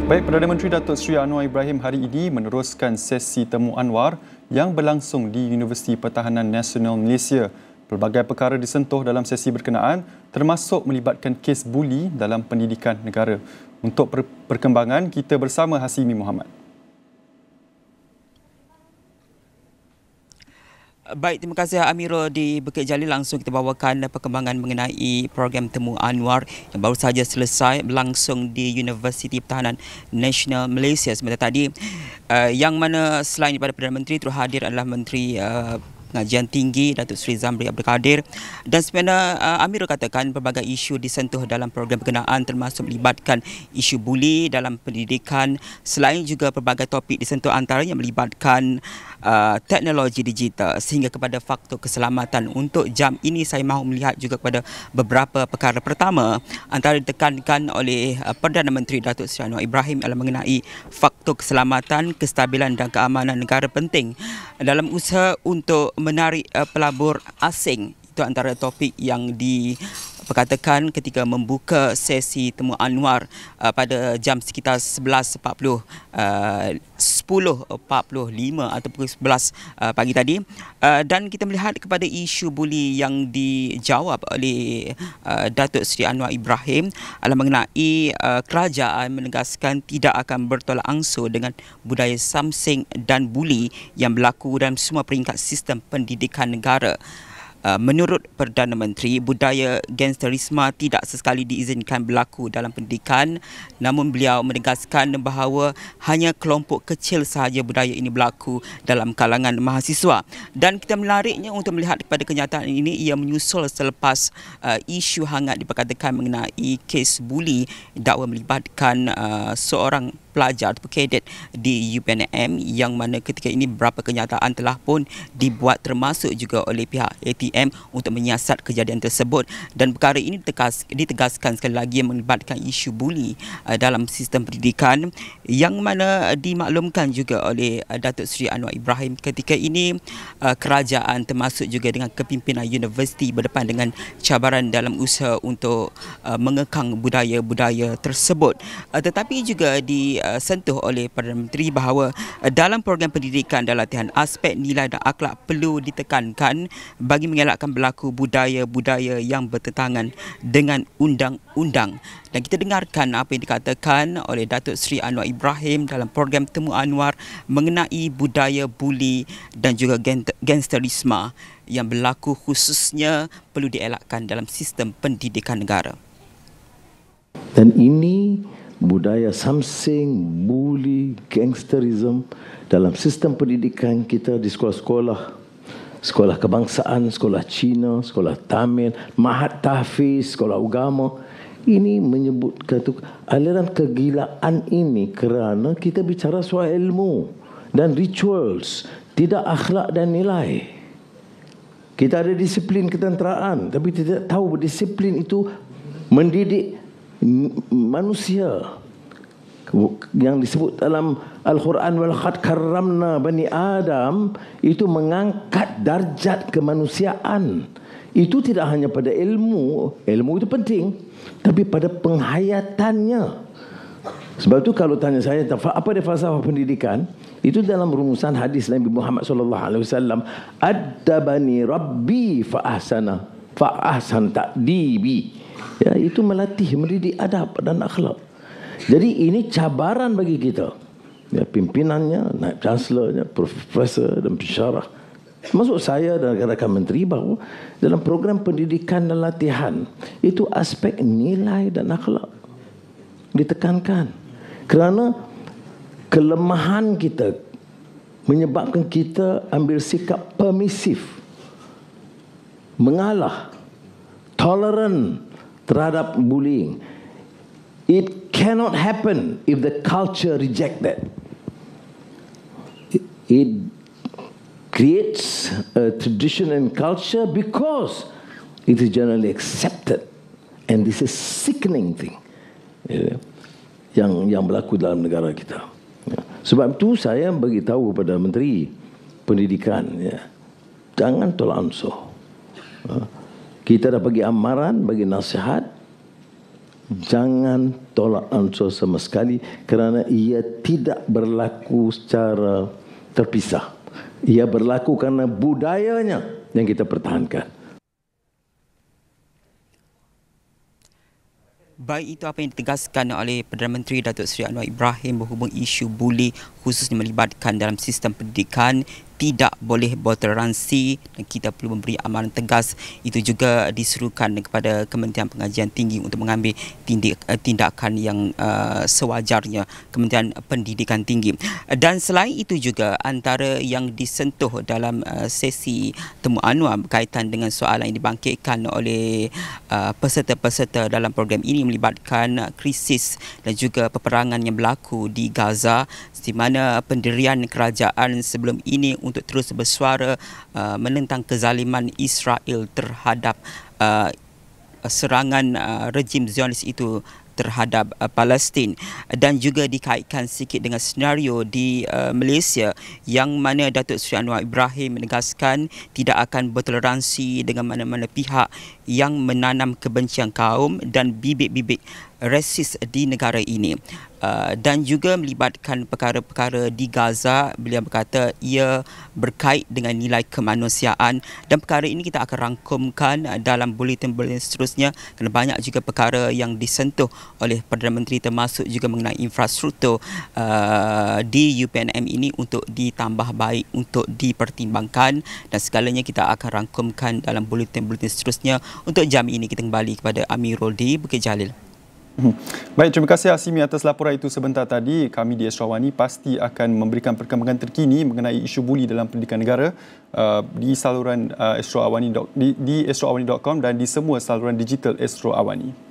Baik, Perdana Menteri Datuk Seri Anwar Ibrahim hari ini meneruskan sesi temu Anwar yang berlangsung di Universiti Pertahanan Nasional Malaysia. Pelbagai perkara disentuh dalam sesi berkenaan, termasuk melibatkan kes buli dalam pendidikan negara. Untuk perkembangan, kita bersama Hasimi Muhammad. Baik, terima kasih Amirul di Bukit Jalil. Langsung kita bawakan perkembangan mengenai program temu Anwar yang baru sahaja selesai berlangsung di Universiti Pertahanan Nasional Malaysia sebentar tadi, yang mana selain daripada Perdana Menteri, turut hadir adalah Menteri Pengajian Tinggi Datuk Seri Zamri Abdul Kadir. Dan sebenarnya Amirul katakan pelbagai isu disentuh dalam program berkenaan, termasuk melibatkan isu buli dalam pendidikan. Selain juga pelbagai topik disentuh antaranya melibatkan teknologi digital sehingga kepada faktor keselamatan. Untuk jam ini saya mahu melihat juga kepada beberapa perkara. Pertama, antara ditekankan oleh Perdana Menteri Datuk Seri Anwar Ibrahim adalah mengenai faktor keselamatan, kestabilan dan keamanan negara penting dalam usaha untuk menarik pelabur asing. Itu antara topik yang diperkatakan ketika membuka sesi temu Anwar pada jam sekitar 10.45 atau pukul 11 pagi tadi. Dan kita melihat kepada isu buli yang dijawab oleh Datuk Seri Anwar Ibrahim adalah mengenai kerajaan menegaskan tidak akan bertolak ansur dengan budaya samsing dan buli yang berlaku dalam semua peringkat sistem pendidikan negara. Menurut Perdana Menteri, budaya gangsterisme tidak sesekali diizinkan berlaku dalam pendidikan, namun beliau menegaskan bahawa hanya kelompok kecil sahaja budaya ini berlaku dalam kalangan mahasiswa. Dan kita menariknya untuk melihat kepada kenyataan ini, ia menyusul selepas isu hangat diperkatakan mengenai kes buli dakwa melibatkan seorang pelajar atau kadet di UPNM, yang mana ketika ini beberapa kenyataan telah pun dibuat termasuk juga oleh pihak ATM untuk menyiasat kejadian tersebut. Dan perkara ini ditegaskan sekali lagi yang melibatkan isu buli dalam sistem pendidikan, yang mana dimaklumkan juga oleh Datuk Seri Anwar Ibrahim ketika ini kerajaan termasuk juga dengan kepimpinan universiti berdepan dengan cabaran dalam usaha untuk mengekang budaya-budaya tersebut. Tetapi juga disentuh oleh Perdana Menteri bahawa dalam program pendidikan dan latihan, aspek nilai dan akhlak perlu ditekankan bagi mengelakkan berlaku budaya-budaya yang bertentangan dengan undang-undang. Dan kita dengarkan apa yang dikatakan oleh Datuk Seri Anwar Ibrahim dalam program temu Anwar mengenai budaya buli dan juga gangsterisme yang berlaku, khususnya perlu dielakkan dalam sistem pendidikan negara. Dan ini budaya samsing, buli, gangsterism dalam sistem pendidikan kita di sekolah-sekolah, sekolah kebangsaan, sekolah Cina, sekolah Tamil, Mahat Tahfiz, sekolah agama. Ini menyebutkan aliran kegilaan ini kerana kita bicara soal ilmu dan rituals, tidak akhlak dan nilai. Kita ada disiplin ketenteraan, tapi tidak tahu disiplin itu mendidik manusia. Yang disebut dalam Al-Quran, walaqad karramna bani Adam, itu mengangkat darjat kemanusiaan. Itu tidak hanya pada ilmu itu penting, tapi pada penghayatannya. Sebab itu kalau tanya saya apa dia falsafah pendidikan, itu dalam rumusan hadis Nabi Muhammad SAW, adabani rabbi fa ahsan ta'dibi. Ya, itu melatih, mendidik adab dan akhlak. Jadi ini cabaran bagi kita. Ya, pimpinannya, naib chancelornya, profesor dan pensyarah, termasuk saya dan rakan menteri, bahawa dalam program pendidikan dan latihan itu aspek nilai dan akhlak ditekankan. Kerana kelemahan kita menyebabkan kita ambil sikap permisif, mengalah, toleran terhadap bullying. It cannot happen if the culture reject that. It creates a tradition and culture because it is generally accepted, and this is sickening thing yang berlaku dalam negara kita. Sebab itu saya bagi tahu kepada Menteri Pendidikan, jangan tolak ansur. Kita dah bagi amaran, bagi nasihat, jangan tolak ansur sama sekali kerana ia tidak berlaku secara terpisah. Ia berlaku kerana budayanya yang kita pertahankan. Baik, itu apa yang ditegaskan oleh Perdana Menteri Datuk Seri Anwar Ibrahim berhubung isu buli khususnya melibatkan dalam sistem pendidikan. Tidak boleh bertoleransi dan kita perlu memberi amaran tegas. Itu juga diserukan kepada Kementerian Pengajian Tinggi untuk mengambil tindakan yang sewajarnya, Kementerian Pendidikan Tinggi. Dan selain itu juga antara yang disentuh dalam sesi temu anwar berkaitan dengan soalan yang dibangkitkan oleh peserta-peserta dalam program ini melibatkan krisis dan juga peperangan yang berlaku di Gaza, di mana pendirian kerajaan sebelum ini untuk terus bersuara menentang kezaliman Israel terhadap serangan rejim Zionis itu terhadap Palestin, dan juga dikaitkan sikit dengan senario di Malaysia yang mana Datuk Seri Anwar Ibrahim menegaskan tidak akan bertoleransi dengan mana-mana pihak yang menanam kebencian kaum dan bibit-bibit rasis di negara ini. Dan juga melibatkan perkara-perkara di Gaza. Beliau berkata ia berkait dengan nilai kemanusiaan, dan perkara ini kita akan rangkumkan dalam bulletin-bulletin seterusnya kerana banyak juga perkara yang disentuh oleh Perdana Menteri termasuk juga mengenai infrastruktur di UPNM ini untuk ditambah baik, untuk dipertimbangkan, dan segalanya kita akan rangkumkan dalam bulletin-bulletin seterusnya. Untuk jam ini kita kembali kepada Amirul di Bukit Jalil. Baik, terima kasih Asimi atas laporan itu sebentar tadi. Kami di Astro Awani pasti akan memberikan perkembangan terkini mengenai isu buli dalam pendidikan negara di saluran Astro Awani, di astroawani.com dan di semua saluran digital Astro Awani.